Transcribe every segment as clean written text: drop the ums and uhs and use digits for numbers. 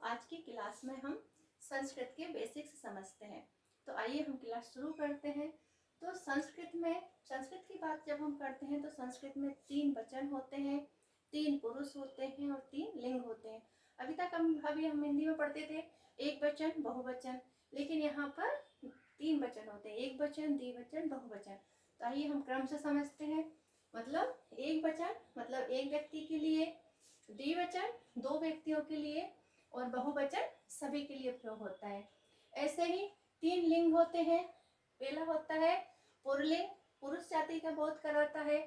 आज की क्लास में हम संस्कृत के बेसिक्स समझते हैं। तो आइए हम क्लास शुरू करते हैं। तो संस्कृत की बात जब हम करते हैं तो संस्कृत में 3 वचन होते हैं, 3 पुरुष होते हैं और 3 लिंग होते हैं। अभी हम हिंदी में पढ़ते थे एक वचन बहुवचन, लेकिन यहाँ पर 3 वचन होते हैं, एक वचन द्विवचन बहुवचन। तो आइए हम क्रम से समझते हैं। मतलब एक वचन मतलब एक व्यक्ति के लिए, द्विवचन 2 व्यक्तियों के लिए और बहुवचन सभी के लिए प्रयोग होता है। ऐसे ही 3 लिंग होते हैं। पहला होता है पुल्लिंग, पुरुष जाति का बोध कराता है।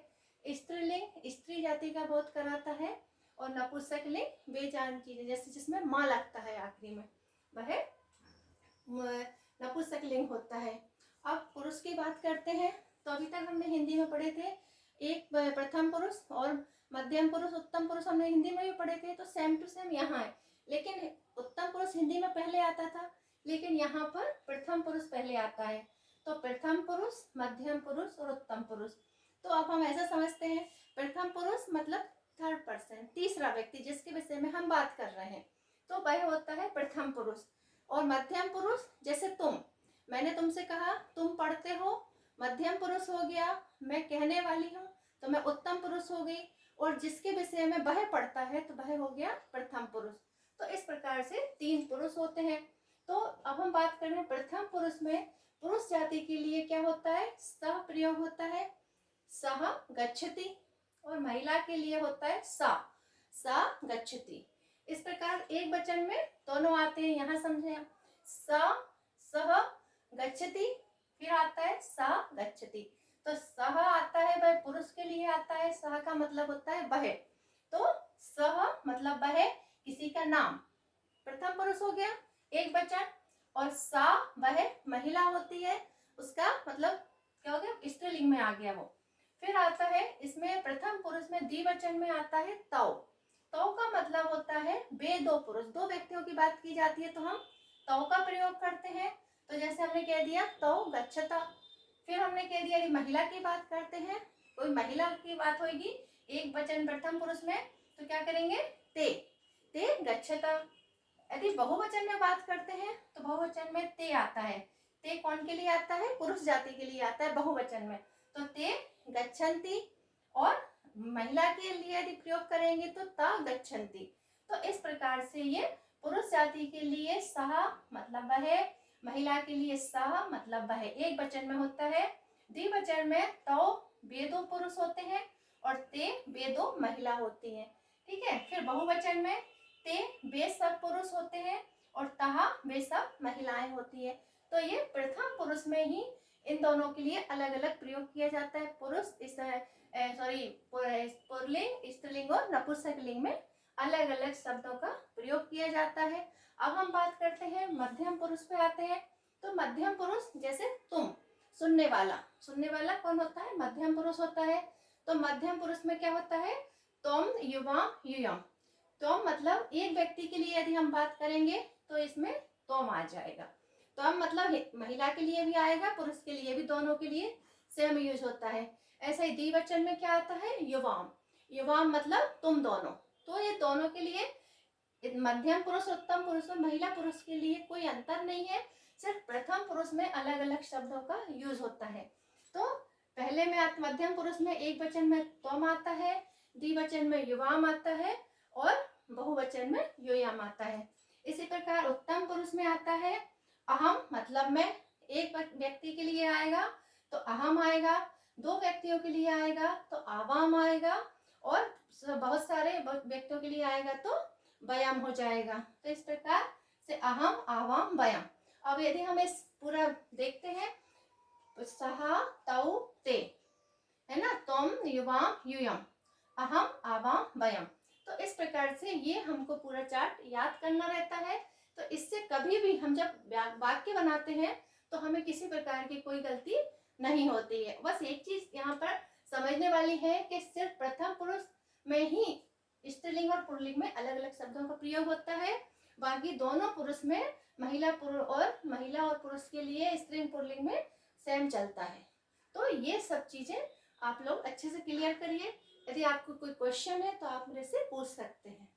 स्त्रीलिंग स्त्री जाति का बोध कराता है। और नपुंसकलिंग बेजान चीजें जैसे जिसमें माँ लगता है आखिरी में, वह नपुंसकलिंग होता है। अब पुरुष की बात करते हैं। तो अभी तक हमने हिंदी में पढ़े थे एक प्रथम पुरुष और मध्यम पुरुष, उत्तम पुरुष हमने हिंदी में भी पढ़े थे। तो सेम टू सेम यहाँ है, लेकिन उत्तम पुरुष हिंदी में पहले आता था, लेकिन यहाँ पर प्रथम पुरुष पहले आता है। तो प्रथम पुरुष, मध्यम पुरुष और उत्तम पुरुष। तो अब हम ऐसा समझते हैं, प्रथम पुरुष मतलब थर्ड पर्सन, तीसरा व्यक्ति जिसके विषय में हम बात कर रहे हैं, तो वह होता है प्रथम पुरुष। और मध्यम पुरुष जैसे मैंने तुमसे कहा तुम पढ़ते हो, मध्यम पुरुष हो गया। मैं कहने वाली हूँ तो मैं उत्तम पुरुष हो गई, और जिसके विषय में वह पढ़ता है तो वह हो गया प्रथम पुरुष। तो इस प्रकार से 3 पुरुष होते हैं। तो अब हम बात कर रहे हैं प्रथम पुरुष में पुरुष जाति के लिए क्या होता है, सह प्रयोग होता है, सह गच्छति। और महिला के लिए होता है सा गच्छति। इस प्रकार एक वचन में दोनों आते हैं, यहाँ समझे आप। सह गच्छति, फिर आता है सा गच्छति। तो सह आता है वह पुरुष के लिए आता है, सह का मतलब होता है वह। तो सह मतलब वह, किसी का नाम, प्रथम पुरुष हो गया एक वचन। और सा वह महिला होती है, उसका मतलब क्या हो गया, स्त्रीलिंग में आ गया वो। फिर आता है इसमें प्रथम पुरुष में द्विवचन में आता है तौ। तौ का मतलब होता है वे 2 पुरुष, 2 व्यक्तियों की बात की जाती है तो हम तौ का प्रयोग करते हैं। तो जैसे हमने कह दिया तौ गच्छता। फिर हमने कह दिया यदि महिला की बात करते हैं, कोई महिला की बात होगी एक वचन प्रथम पुरुष में, तो क्या करेंगे, ते गच्छता। यदि बहुवचन में बात करते हैं तो बहुवचन में ते आता है। ते कौन के लिए आता है, पुरुष जाति के लिए आता है बहुवचन में, तो ते गच्छन्ति। और महिला के लिए यदि प्रयोग करेंगे तो ता गच्छन्ति। तो इस प्रकार से ये पुरुष जाति के लिए सह मतलब वह, महिला के लिए सह मतलब वह एक वचन में होता है। द्विवचन में तौ वे 2 पुरुष होते हैं और ते वे 2 महिला होती हैं। ठीक है। फिर बहुवचन में ते वे सब पुरुष होते हैं और तहा वे सब महिलाएं होती है। तो ये प्रथम पुरुष में ही इन दोनों के लिए अलग अलग प्रयोग किया जाता है। पुल्लिंग, स्त्रीलिंग और नपुंसकलिंग में अलग अलग शब्दों का प्रयोग किया जाता है। अब हम बात करते हैं मध्यम पुरुष पे आते हैं। तो मध्यम पुरुष जैसे तुम, सुनने वाला कौन होता है, मध्यम पुरुष होता है। तो मध्यम पुरुष में क्या होता है, तुम युवा यूयम। तुम मतलब एक व्यक्ति के लिए यदि हम बात करेंगे तो इसमें तुम आ जाएगा। तुम मतलब महिला के लिए भी आएगा, पुरुष के लिए भी, दोनों के लिए सेम यूज होता है। ऐसे ही द्विवचन में क्या आता है, युवाम। युवाम मतलब तुम दोनों। तो ये दोनों के लिए मध्यम पुरुष उत्तम पुरुष और महिला पुरुष के लिए कोई अंतर नहीं है, सिर्फ प्रथम पुरुष में अलग अलग शब्दों का यूज होता है। तो पहले में मध्यम पुरुष में एक वचन में तुम आता है, द्विवचन में युवाम आता है और बहुवचन में यूयम आता है। इसी प्रकार उत्तम पुरुष में आता है अहम मतलब मैं, एक व्यक्ति के लिए आएगा तो अहम आएगा, 2 व्यक्तियों के लिए आएगा तो आवाम आएगा, और बहुत सारे व्यक्तियों के लिए आएगा तो वयम हो जाएगा। तो इस प्रकार से अहम आवाम वयम। अब यदि हम इस पूरा देखते हैं तो सहा तौ ते, है ना, तुम युवाम यूयम, अहम आवाम वयम। तो इस प्रकार से ये हमको पूरा चार्ट याद करना रहता है। तो इससे कभी भी हम जब वाक्य बनाते हैं तो हमें किसी प्रकार की कोई गलती नहीं होती है। बस एक चीज यहाँ पर समझने वाली है कि सिर्फ प्रथम पुरुष में ही स्त्रीलिंग और पुल्लिंग में अलग अलग शब्दों का प्रयोग होता है, बाकी दोनों पुरुष में महिला और पुरुष के लिए स्त्रीलिंग पुल्लिंग में सेम चलता है। तो ये सब चीजें आप लोग अच्छे से क्लियर करिए। यदि आपको कोई क्वेश्चन है तो आप मेरे से पूछ सकते हैं।